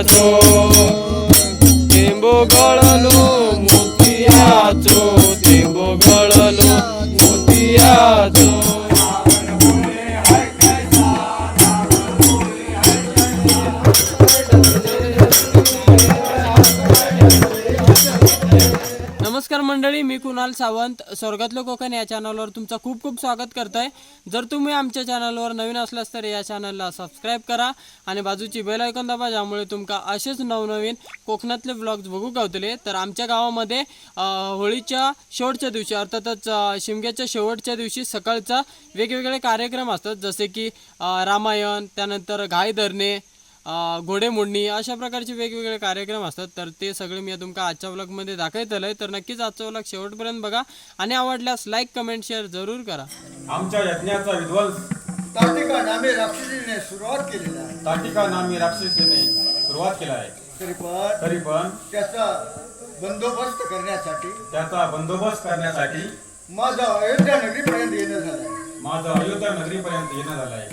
मोतियाचो थेंबो गळलो मोतियाचो थेंबो गळलो मोतियाचो नमस्कार मंडळी, मी कुणाल सावंत स्वर्गातलं कोकण या चॅनलवर तुमचं खूप खूप स्वागत करतोय। जर तुम्ही आमच्या चॅनलवर नवीन असलास तर या चॅनलला सबस्क्राईब करा आणि बाजूची बेल आयकॉन दाबा, ज्यामुळे तुमका असेच नवनवीन कोकणातले व्लॉग्स बघू गावतले। तर आमच्या गावामध्ये होळीच्या शेवटच्या दिवशी अर्थातच शिमग्याच्या शेवटच्या दिवशी सकाळचा वेगवेगळे कार्यक्रम असतात, जसे की रामायण, त्यानंतर घाई धरणे, घोडेमोडणी, अशा प्रकारचे वेगवेगळे कार्यक्रम असतात। तर ते सगळे मी तुमका आजच्या व्लॉगमध्ये दाखवतोय। तर नक्कीच आजचा व्लॉग शेवटपर्यंत बघा आणि आवडल्यास लाईक कमेंट शेअर जरूर करा। आमच्या यज्ञाचा विध्वंस ताटिका नामे राक्षसीने सुरुवात केलेली आहे। ताटिका नामी राक्षसीने सुरुवात केला आहे। तरी पण त्याचा बंदोबस्त करण्यासाठी माझं अयोध्या नगरीपर्यंत येणं झालं आहे।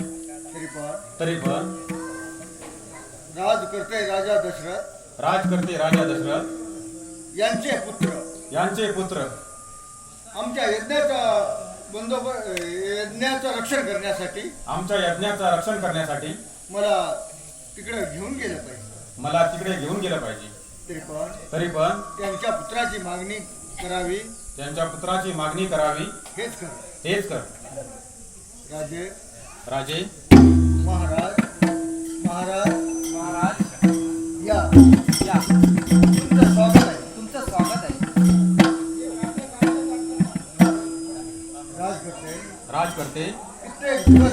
तरी पण राजकर्ते राजा दशरथ यांचे पुत्र आमच्या यज्ञाचं रक्षण करण्यासाठी मला तिकडे घेऊन गेलं पाहिजे। तरी पण त्यांच्या पुत्राची मागणी करावी हेच कर राजे महाराज या तुमचं स्वागत आहे। राजकर्ते कित्येक दिवस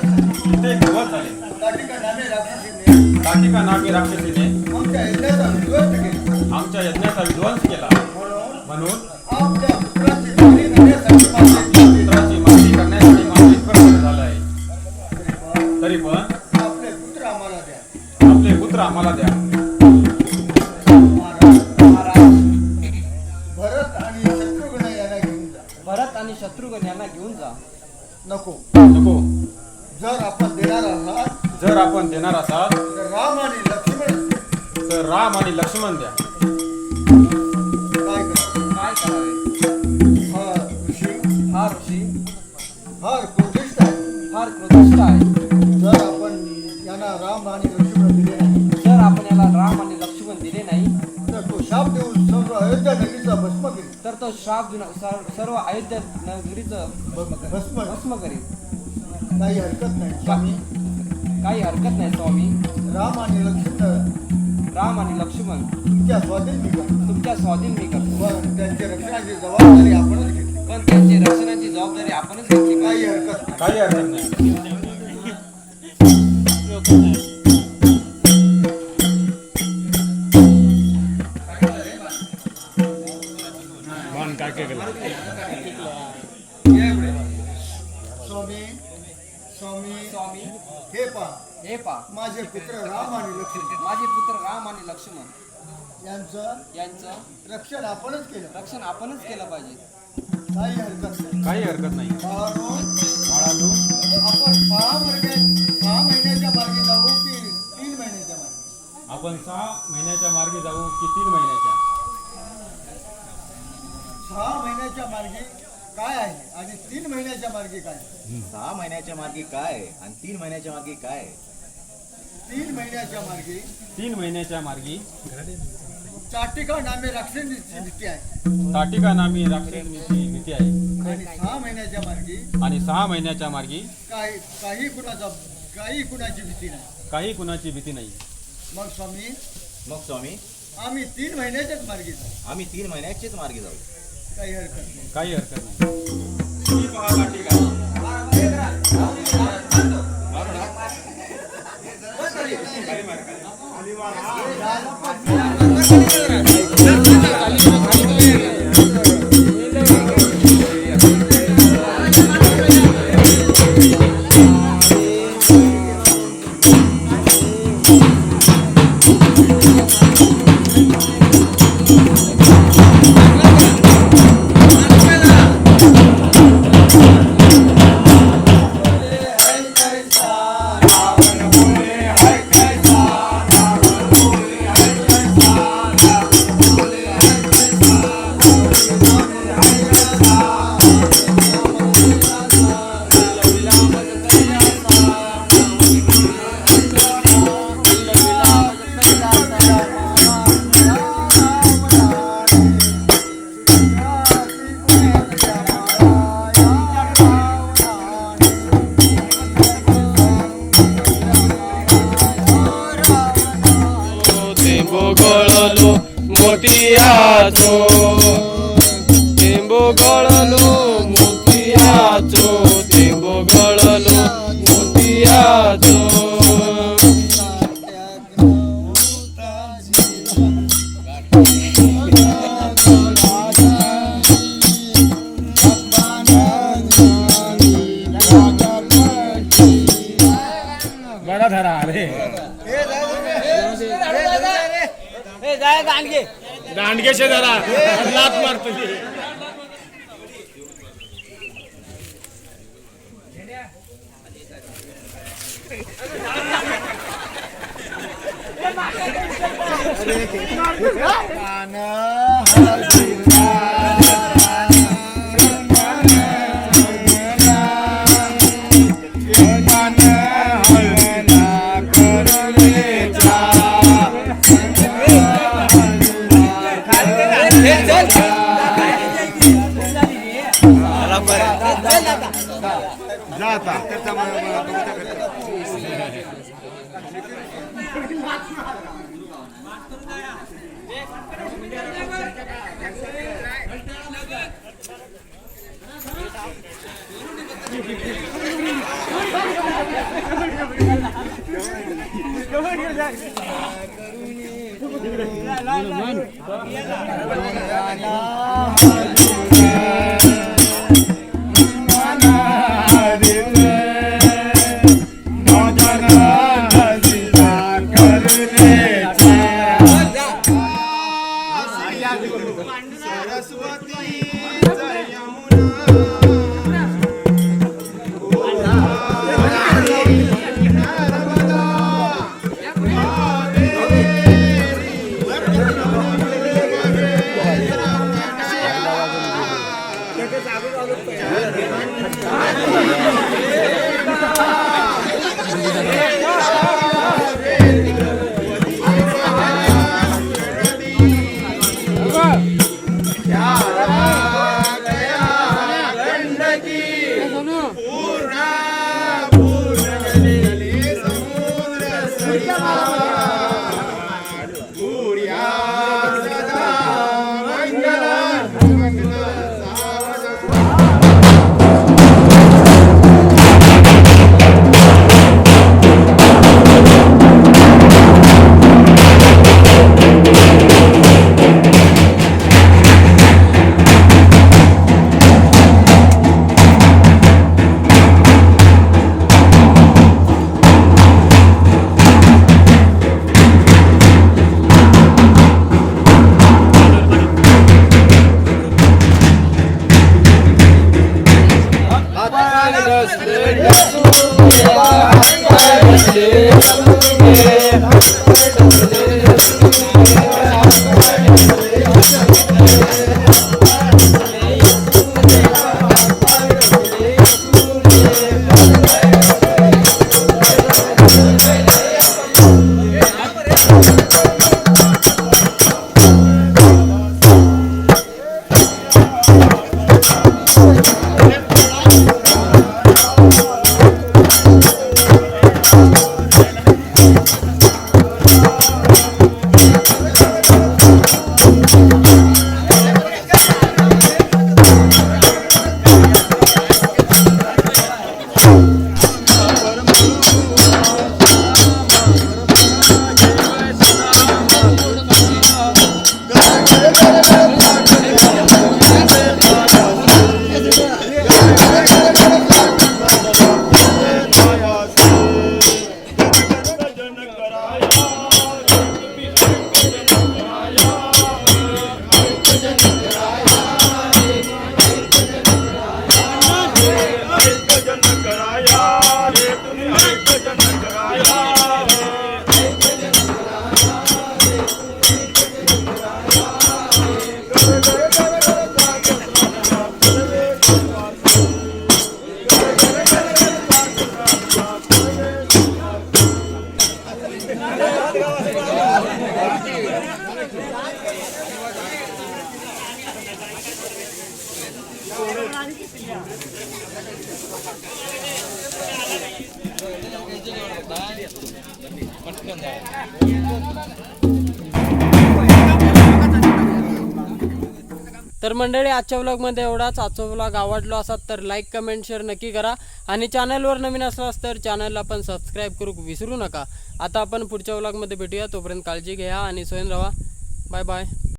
झाले ताटिका नामे राक्षसीने आमच्या यज्ञाचा विध्वंस केला। म्हणून आपल्या पुत्राची मागणी करण्यासाठी झालं आहे। तरी पण आपले पुत्र आम्हाला द्या। भरत आणि शत्रुघ्न यांना घेऊन जा। नको जर आपण देणार असाल तर राम आणि लक्ष्मण द्या। काय करावे? हा ऋषी फार क्रोधिष्ठ आहे। जर आपण याला राम आणि लक्ष्मण दिले नाही तर तो शाप देऊन सर्व अयोध्या नगरीचा भस्म करेल। काही हरकत नाही स्वामी। राम आणि लक्ष्मण तुमच्या स्वाधीन मी करतो। पण त्यांच्या रक्षणाची जबाबदारी आपणच घेतली। काही हरकत नाही। स्वामी हे पा माझे पुत्र राम आणि लक्ष्मण यांचं रक्षण आपणच केलं पाहिजे। काही हरकत नाही। बाळांनो, आपण 6 महिन्याच्या मार्गे जाऊ की 3 महिन्याच्या मार्गे? आपण 6 महिन्याच्या मार्गे जाऊ की 3 महिन्याच्या? 6 महिन्याच्या मार्गे काय आहे आणि 3 महिन्याच्या मार्गे काय? 6 महिन्याच्या मार्गे काय आणि 3 महिन्याच्या मार्गे काय? 3 महिन्याच्या मार्गे ताटिका नामे राक्षसीची भीती आहे। आणि 6 महिन्याच्या मार्गे काही कुणाची भीती नाही। मग स्वामी आम्ही 3 महिन्याच्याच मार्गे जाऊ। काही हरकत नाही। जरा अरे दांडगेशे जरा लात मारतो तर मंडळी आजच्या व्लॉगमध्ये एवढाच. आजचा व्लॉग आवडला असाल तर लाईक कमेंट शेअर नक्की करा आणि चॅनलवर नवीन असलास तर चॅनलला पण सबस्क्राईब करू विसरू नका. आता आपण पुढच्या व्लॉगमध्ये भेटूया. तोपर्यंत काळजी घ्या आणि स्वयं राहा. Bye bye.